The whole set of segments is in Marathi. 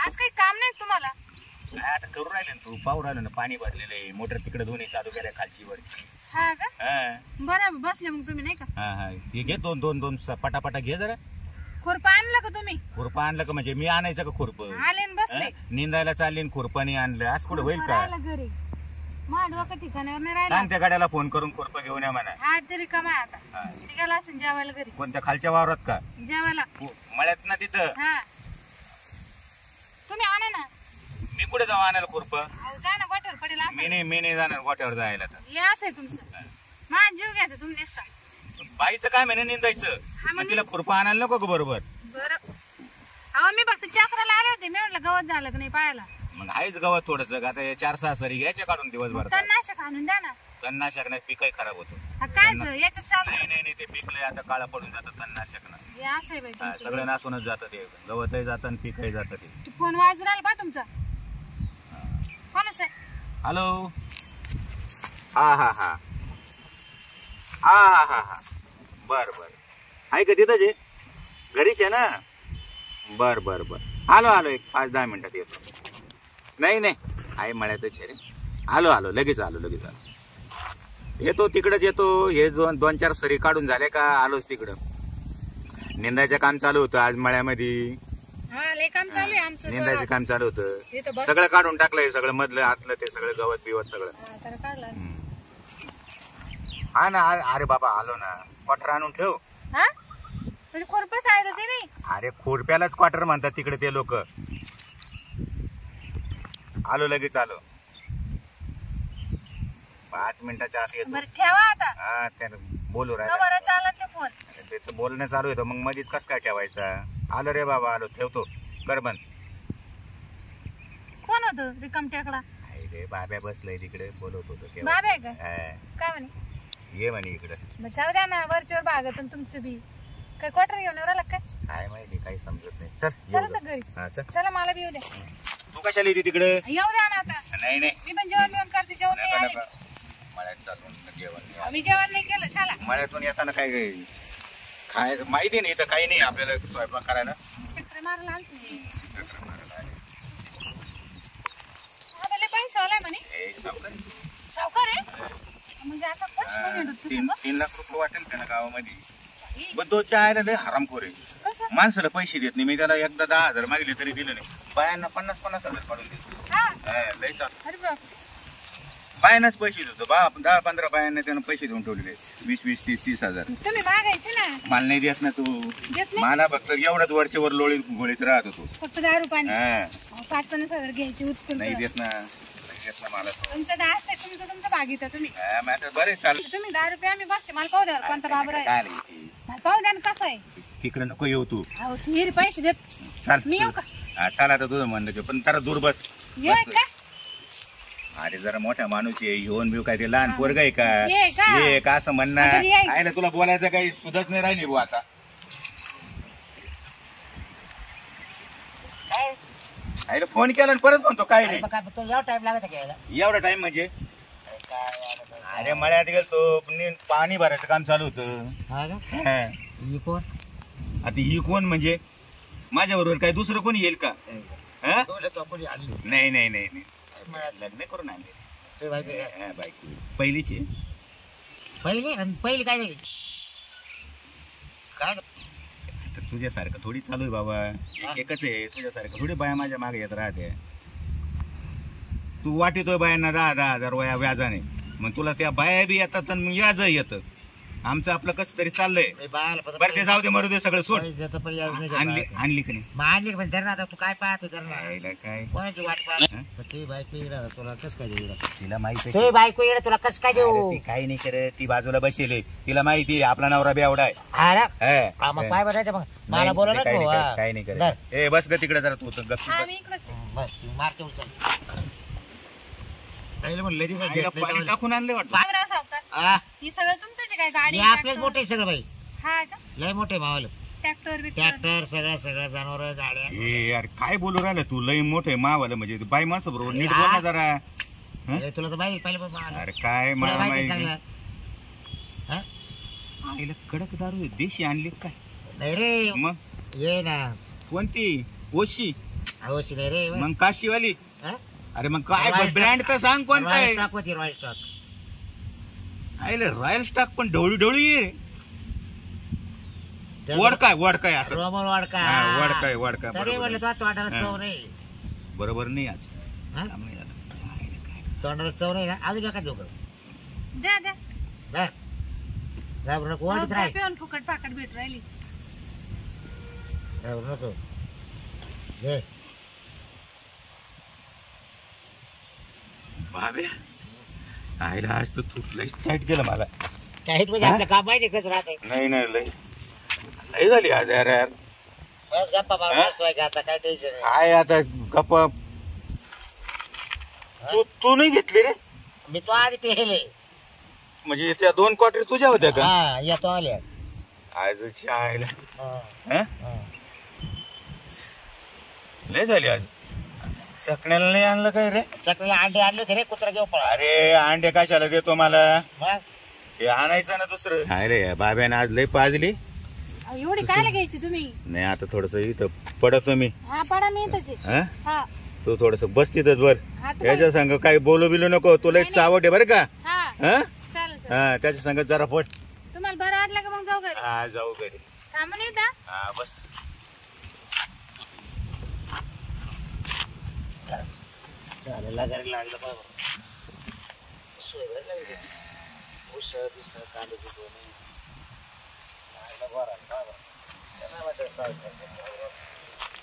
आज काही काम नाही तुम्हाला? काय आता करू राहिले ना तू? पाहू राहिलो ना, पाणी भरलेलं आहे, मोटर तिकडे दोन्ही चालू केल्या खालची वरची. हा का? हा बरं बसले मग तुम्ही नाही का? हा हा हे घे दोन दोन दोन पटापटा घे जरा. खुरपा आणलं का तुम्ही? खुरपं आणलं का? म्हणजे मी आणायचं का खुरपं? आले न बसले. निंदायला चालली न खुरपानी आणलं, आज कुठं होईल का? राहिलं घरी माझं डोकं ठिकाणावर नाही राहिलं. सांग त्या गाड्याला फोन करून खुरपं घेऊन या म्हणा. हा तरी कमाय आता. हा. ती गेला असेल जेवायला घरी. कोणत्या खालच्या वावरात का? जेवायला. मळ्यात ना तिथं. हा तुम्ही आणा ना. मी कुठे जाऊ आणायला खुरपं? अहो जा ना गोठ्यावर पडेल असं. मी नाही जाणार गोठ्यावर जायला. तर हे असं आहे तुमचं. माझा जीव घ्या तुम्ही नेसता. बाईचं काय म्हणे निंदायचं, मग तिला खुरपं आणायला नको का? बरोबर. बरं अहो मी फक्त चक्राला आले होते, मी म्हटलं गवत झालं का नाही पाहायला. मग आहेच गवत थोडस. आता हे 4-6 सरी घ्यायच्या काढून दिवसभर. तणनाशक आणून द्या ना. तणनाशक नाही, पीकही खराब होतो. हा, काय याच्यात चालू नाही नाही नाही, ते पिकलंय आता काळा पडून जातं तणनाशक ना. हे असं आहे बाई तुमचं. सगळं नासूनच जातं ते. गवतही जातं आणि पीकही जातं ते. तू फोन वाजून राहिला पा तुमचा. कोणाच आहे? हॅलो. हा हा हा हा हा हा हा बर बर. आहे का तिथंच आहे? घरीच आहे ना? बर बर बर. आलो आलो, एक 5-10 मिनिटात येतो. नाही नाही आहे मळ्यातच आहे रे. आलो लगेच आलो. येतो तिकडच येतो. हे 2-4 सरी काढून झाले का आलोच तिकडं. निंदायचं काम चालू होतं आज मळ्यामध्ये. हा लय काम चालू आहे आमचं. निंदायचं काम चालू होतं. इथं बस. सगळं काढून टाकलंय, सगळं मधलं आतलं ते सगळं गवत बिवत सगळं. हा, तर काढला. हा ना. अरे बाबा आलो ना. क्वार्टर आणून ठेव. हा म्हणजे खुरपं आहे ते नाही. अरे खुरप्यालाच क्वार्टर म्हणतात तिकडे ते लोक. आलो लगेच आलो. 5 मिनिटाच्या आत येतो. बरं ठेवा आता. हा त्यानं बोलू बरं राहिला. चालत ते फोन. त्याचं बोलणं चालू येतं, मग मधीच कस काय ठेवायचा? आलो रे बाबा आलो, ठेवतो. कर बंद. कोण होतं रिकाम टेकडा? रे बाब्या बसलाय तिकडे, बोलवत होतो तेव्हा. बाबा आहे का? हा. काय म्हणे? ये म्हणे इकडे. मग जाऊ द्या ना, वरच्यावर भागत आणि तुमचं बी काय क्वार्टर घेऊन राहिला काय? काय माहिती, काही समजत नाही. चल चला येऊ सर घरी. हा चल. चला मला बी येऊ द्या. तू कशाला येते तिकडे? येऊ द्या ना आता. नाही नाही मी पण जेवण करते. जेवण नाही आले. मळ्यात चालून जेवण नाही. मी जेवण नाही केलं. चला मळ्यातून येताना काय खाय माहिती नाही तर काही नाही आपल्याला स्वयंपाक करायला. चक्कर मारायला आलते. आम्हाला पैसे आलाय म्हणे. सावकार आहे म्हणजे आता कशी म्हणत होती? 3 लाख रुपये वाटेल त्याला गावामध्ये. पण तो चायला लय हरामखोर आहे. कसं? माणसाला पैसे देत नाही. मी त्याला एकदा 10,000 मागले तरी दिले नाही. बायांना 50,000 काढून देतो. हा लय चालू. अरे बाप. बायांनाच पैसे देतो. 10-15 बायांना त्यानं पैसे देऊन ठेवलेले. 20-20, 30-30 हजार. तुम्ही मागायचे ना. मला नाही देत ना तू. देत नाही. मला फक्त एवढंच वरच्या वर लोळीत गोळीत राहत होतो. फक्त 10 रुपयाने. हा 5-50 हजार घ्यायचे उचकून. नाही देत ना. नाही देत ना मला तो. तुमचं 10 आहे. तुमचं भागीत तुम्ही. हा, मग आता बरे चाल. तुम्ही 10 रुपये आम्ही बसते. मला पाहू द्या कोणता बाबर आहे. काय नाही ते. मला पाहू द्या ना कसं आहे. तिकडे नको येऊ तू. अहो ती पैसे देत. चाल मी येऊ का? हा चाल आता तुझं म्हणलं ते. पण जरा दूर बस. ये का? अरे जरा मोठा माणूस आहे. येऊन बिऊ काय ते लहान पोरग आहे का? ये का? ये का असं म्हणणार? आता ये. आयला तुला बोलायचं काही सुधच नाही राहिली भाऊ आता. काय आयला फोन केला आणि परत म्हणतो काय नाही. मग काय तो एवढा टाइम लागत घ्यायला? एवढा टाइम म्हणजे? काय अरे मळ्यात गेलतो पाणी भरायचं काम चालू होतं. हा का? हा. ही कोण? आता ही कोण म्हणजे? माझ्या बरोबर काय दुसरं कोणी येईल का? हा? तो कोणी आली नाही नाही नाही नाही. लग्न करून आणले. ते बायको आहे. हा, बायको पहिलीची. पहिली आणि पहिली काय झाली? काय तर तुझ्यासारखं थोडी चालू आहे बाबा. एकच आहे. तुझ्यासारखं थोडी बाया माझ्या मागे येत राहते. तू वाटितोय बायांना 10,000 हजार वया व्याजाने. मग तुला त्या बाया बी येतात आणि मग व्याज येतं. आमचं आपलं कसं तरी चाललंय. बरं ते जाऊ दे, मरू दे, सगळं सोड. आणली आणली का नाही? मांडली पण धर ना आता. तू काय पाहतो धर ना. यायला काय कोणाची वाट पाहत? ती बायको येणार तुला कस काय देऊ? तिला माहिती ते बायको येणार तुला कस काय देऊ? ती काही नाही करत. ती बाजूला बसेल. तिला माहिती आहे आपला नवरा बेवडा आहे. हा मग काय बनायचं मग? मला बोला ना काही तू. नाही काही नाही करत. ए बस ग तिकडे जरा. तू गप्प हा बस. मी इकडेच आहे. बस तू मारते उचल. पहिले म्हणलं आईला पाणी टाकून आणले वाटतं. बाबराव सावकार ही सगळं तुमचंच आहे काय? गाडी आपले ट्रॅक्टर? मोठे सगळं बाई. हा का? लय मोठे मावल. Tractor Victor? ट्रॅक्टर सगळं जनावर गाड्या. ए यार काय बोलू राहिलं तू? लय मोठे मावाला म्हणजे बाई माणसं बरोबर नीट बोल ना जरा. अरे तुला तर माहिती पहिले पण अरे काय मला माहिती. चांगलं. हा? आईला कडक दारू आहे. देशी आणली काय? नाही रे मग ये ना. कोणती? ओशी? हौशी नाही रे मग काशीवाली हा? अरे मग काय रॉयल ब्रँड तर सांग कोणता रॉयल आहे स्टॉक होती रॉयल स्टॉक आईले रॉयल स्टॉक पण ढवळी ढवळी आहे वडकाय असं रोमन वाडका हा, वडकाय तरी बरोबर म्हटलं आहे. तो तोंडाला चव नाही बरोबर नाही आज हा? काम नाही झालं. तोंडाला चव नाही ना अजून एका देऊ द्या द्या घाबरू नको वाटत राहील पिऊन फुकट पाकट भेट राहिली घाबरू नको घे बाब्या आईला आज तर तू लईच टाईट केलं मला काही म्हणजे आपलं काम माहिती कसं राहते नाही लई झाली आज यार बस गप्पा हा? बसतोय का आता काय टेन्शन नाही काय आता गप्पा तू नाही घेतली रे मी तो आधी पेले म्हणजे त्या 2 क्वार्टर तुझ्या होत्या का हा येतो आले आजची आईला हा, हं? हा. लय झाली आज चकण्याला नाही आणलं काय रे चकलीला अंडे आणले होते रे कुत्रा घेऊ पळा अरे अंडे कशाला देतो मला मग हे आणायचं ना दुसरं काय रे बाब्याने आज लय पाजली अहो, एवढी कायला घ्यायची तुम्ही नाही आता थोडस इथं पडतो मी हा पडा मी येतच आहे. हं? हा तू थोडस बस तिथंच बर हा तू त्याच्या संग काही बोलू बिलू नको तुला एक नाही, चावट आहे बरं का हा हं? चालेल चालेल. हा त्याच्या संग जरा पट तुम्हाला बरं वाटलं का मग जाऊ घरी हा जाऊ घरी थांबून येता हा बस चालेल घरी लागलं बाबा सोय बरं लागली उसळ बिसळ कांद्याची दोन्ही लागलं बरं बाबा काय म्हणते सावकार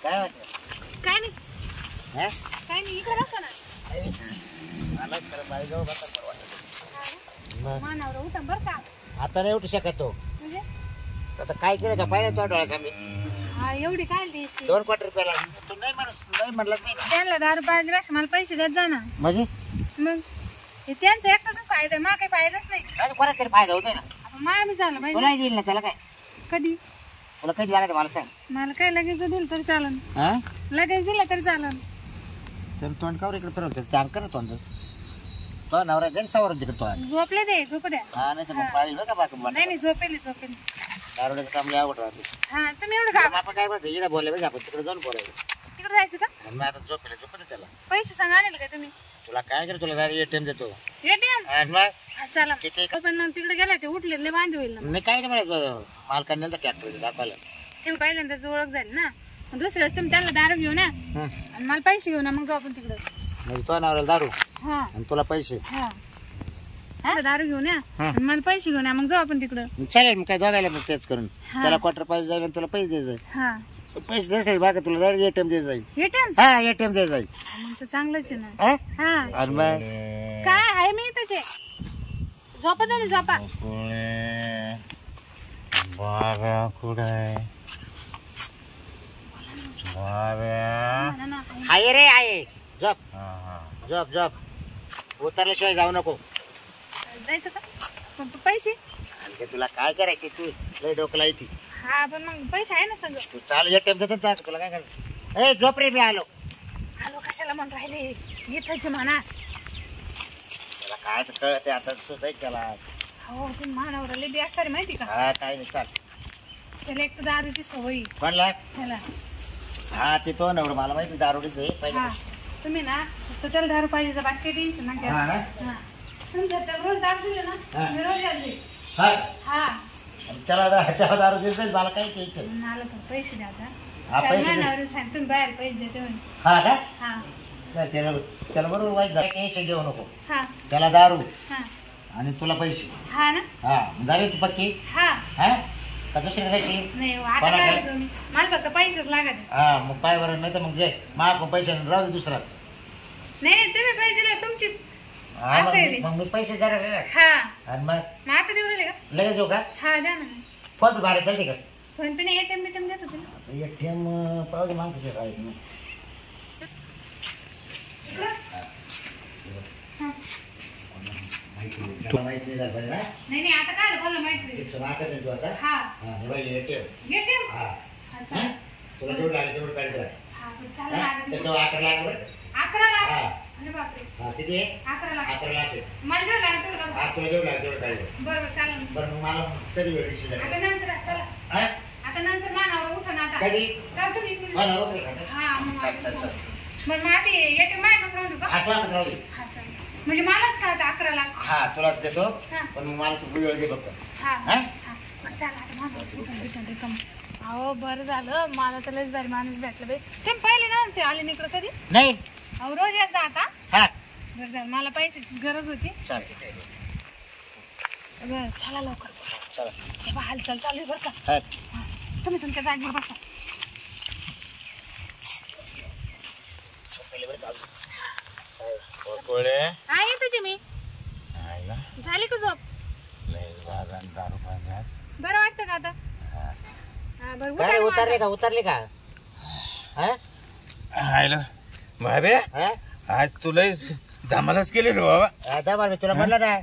काय म्हणते काय नाही हा? काय नाही इकडे बसा ना मला खरं बाई जाऊ बसा बरं वाटत मग मानावर उठा बरं का आता नाही उठू शकत तो म्हणजे आता काय केलं तर पाहिलं तो डोळ्याचा मी हा एवढी काय द्यायची 2 क्वार्टर रुपयाला तू नाही म्हणलं नाही ना त्यांना 10 रुपयापेक्षा मला पैसे देत जा ना म्हणजे मग हे त्यांचा एकटाच फायदा आहे, मा काही फायदाच नाही काय कोणा तरी फायदा होतोय ना आपण माया बी झालं पाहिजे तुला देईल ना त्याला काय कधी तुला कधी लागायचं मला सांग मला काय लगेच दिलं तरी चालन हा लगेच दिलं तरी चालन तर तोंड कावर इकडे फिरवतो चार कर तोंड तो नवरा जाईल सावर तिकडे तो झोपले दे झोप द्या हा नाही तर मग पाळी बघा बाटून नाही नाही झोपेली दारोड्याचं काम लय आवड राहते हा तुम्ही एवढं का आपण काय बोलतो इकडे बोलले बघा आपण तिकडे जाऊन बोलायचं तिकडे जायचं का आणि मग आता झोपत त्याला पैसे सांगा आणले काय तुम्ही तुला काय कर तुला गाडी एटीएम देतो एटीएम आणि मग चला किती पण मग तिकडे गेला ते उठले लय बांधे होईल ना मी काय नाही म्हणत मालकाने नेलं ट्रॅक्टर दाखवायला तुम्ही पहिल्यांदाच ओळख झाली ना मग दुसऱ्या वेळेस तुम्ही त्याला दारू घेऊन या हं. आणि मला पैसे घेऊन या मग जाऊ आपण तिकडे म्हणजे तो नवऱ्याला दारू हा आणि तुला पैसे हा हा दारू घेऊन या हा. आणि मला पैसे घेऊन या मग जाऊ आपण तिकडं चालेल मग काय दोघायला मग तेच करून हा. त्याला क्वार्टर पैसे जाईल आणि तुला पैसे दे जाईल हा पैसे देसाईल बाका तुला डायरेक्ट एटीएम दे जाईल एटीएम हा एटीएम दे जाईल मग तर चांगलंच आहे ना हा? हा आणि मग काय आहे मी त्याचे झोपा तुम्ही झोपा बाब्या कुठे बाब्या ना, ना, आहे. आहे रे आहे झोप झोप झोप उतरल्याशिवाय जाऊ नको जायचं का पैसे आणखी तुला काय करायचे तू लय डोकला येते हा पण मग पैसे आहे ना सगळं तू चाल एटीएम देतो ना तुला काय करायचं ए झोप रे मी आलो आलो कशाला म्हणून राहिले इथंच म्हणा तुला काय तर कळत आता सुद्धा त्याला हो तुम्ही मानावर लय बेकार आहे माहिती का हा काय नाही चाल त्याला एक तर दारूची सवय कोणला त्याला हा ते तो नवर मला माहिती दारोडीच आहे पहिले हा तुम्ही ना फक्त त्याला दारू पाहिजे तर बाकी टेन्शन ना घ्या हा ना? हा तुम्ही जर त्याला रोज दारू दिले ना हा. मी रोज द्यायचे हा हा आणि त्याला दारू देत नाही मला काही टेन्शन मला तर पैसे द्यायचा हा, पैसे दे. मानावर सांग तुम्ही बाहेर पैसे देते म्हणे हा का हा चल, त्याला बरोबर वाईट झालं टेन्शन घेऊ नको हा त्याला दारू हा आणि तुला पैसे हा ना हा झाली तू पक्की हा हा का दुसरी जायची नाही हो, आता कोणाला? काय तुम्ही मला फक्त पैसेच लागत हा मग पाय बरं नाही तर मग जे माग पैसे राहू दे दुसराच नाही नाही तुम्ही पैसे दिले तुमचीच हा, असं आहे रे. मग मी पैसे जरा हा आणि मग आता देऊ राहिले का लगेच येऊ का हा द्या ना फोन पे बारा चालते का फोन पे नाही एटीएम बीटीएम देत होते ना एटीएम पाहू दे मागतो ते साईड मग हा. तुला माहिती नाही झालं पाहिजे ना नाही नाही आता काय बोला माहिती 108 आहे तू आता हा हा हे बाई एटीएम एटीएम हा हा हा? चालेल. तुला जेवढं लागेल तेवढं काढत राहा हा पण चालेल हा? आता त्याच्यावर 11 लाख बरं 11 लाख हा. अरे बापरे हा किती आहे 11 लाख 11 लाख आहे मला जेवढं लागेल तेवढं हा लाख. तुला जेवढं लागेल तेवढं काढलं बरं बरं चालेल बरं मग मला तरी वेळ दिसली आता नंतर चला हा आता नंतर मानावर उठा ना आता कधी चल तुम्ही इकडून. हा ना, ओके का? हा मग चल चल चल मग आधी येते माझ्याकडे राहू देऊ का? हा तुला पण राहू दे. हा चालेल. म्हणजे मलाच का आता 11ला? हा तुला देतो हा. पण मग मला तू वेळ दे फक्त. हा हा? हा. बरं, चला आता माझं भेटून रिकामं. अहो बरं झालं मला तर लयच भारी माणूस भेटलं बाई. ते पहिले ना ते आले निकडं कधी? नाही अहो रोज येत जा आता. हा बरं झालं मला पैशाची गरज होती. चल बरं चला लवकर. चला हे बा हालचाल चालू आहे बरं का. हा. तुम्ही तुमच्या जागेवर बसा. कोळे हा येते मी. आयला झाली का झोप? लय बाजार दारू पाण्यास बरं वाटतं का आता? हा बरं काय उठा उतरले ना. का उतरले का हा आयला भाबे हा? आज तुला धमालच केली रे बाबा. आता बरं मी तुला म्हटलं ना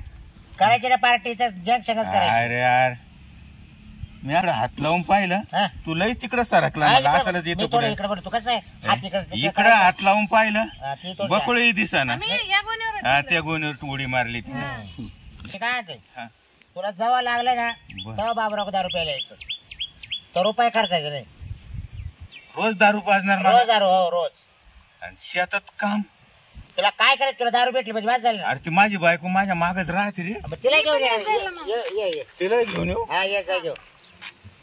करायची ना पार्टीचं जग सगळंच करायचं. अरे यार मी इकडे हात लावून पाहिलं हा? तुलाही तिकडं सरकला हा, मला इकडं- असलच मी येतो थोडं पुढे. इकडं बरं तू कसं आहे हात इकडं इकडं हात लावून पाहिलं हा, ती थोडी- बकुळी दिसाना. आम्ही या गोण्यावर हा होतो. त्या गोणीवर उडी मारली ती. मी काय म्हणते हा. तुला जेव्हा लागलं ना बरं. तेव्हा बाबराव दारू प्यायला यायचं तर रुपये खर्चायचे नाही रोज दारू पाजणार मला रोज दारू हो रोज आणि शेतात काम. तुला काय करायचं तुला दारू भेटली म्हणजे वाच झाली ना अरे ती माझी बायको माझ्या मागच राहते रे. मग तिला घेऊन पण जाईल ना मग. ये तिला घेऊन येऊ हा ये जा घेऊ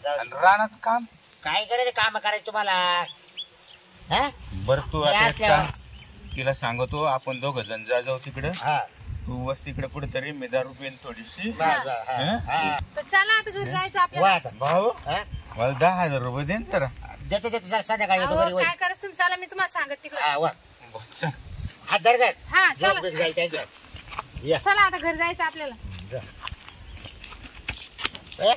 जाऊ. आणि रानात काम. काय करायचं काम करायचं तुम्हाला हा बर तू हे आता एक असल्यावर. काम तिला सांगतो आपण दोघ जण जाऊ तिकडे. हा तू वस तिकडे कुठेतरी मी दारू पेन थोडीशी. बस, बस, हा, हा. तर चला आता घरी जायचं वा आपल्याला. आता. भाऊ हा? मला 10,000 रुपये दे ना जरा. देतो देतो चल, संध्याकाळी येतो घरी अहो होईल. काय करायचं तुम्ही चला मी तुम्हाला सांगत तिकडे. हा वा बस, चल. हात धर गं. हा झोप चला बिप जायचं आहे. या चला आता घरी जायचं आपल्याला. जा. ए,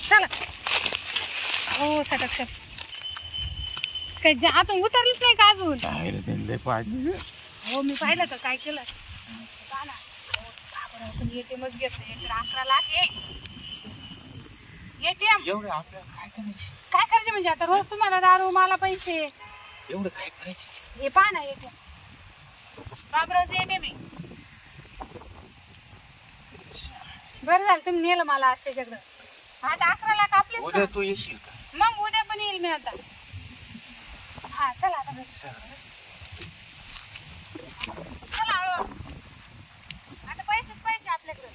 चला. हो सटक काय आतून उतरलीच नाही का अजून? काय रे ते लय पाडली. हो मी पाहिलं का काय केलं. पहा ना. हो, बाबराव पण ATM च घेत नाही. याच्यावर 11 लाख आहे. ATM एवढं आपल्याला काय करायचं. काय करायचे म्हणजे आता रोज तुम्हाला दारू मला पैसे. एवढं काय करायचं. हे पहा ना ATM. बाबरावचं ATM आहे. बरं झालं तुम्ही नेलं मला आज त्याच्याकडं. आता 11 लाख आपलेच उद्या ना. तू येशील का. मग उद्या पण येईल मी आता. हा चला आता घरी. चला हळूहळू. आता पैसेच पैसे आपल्याकडे.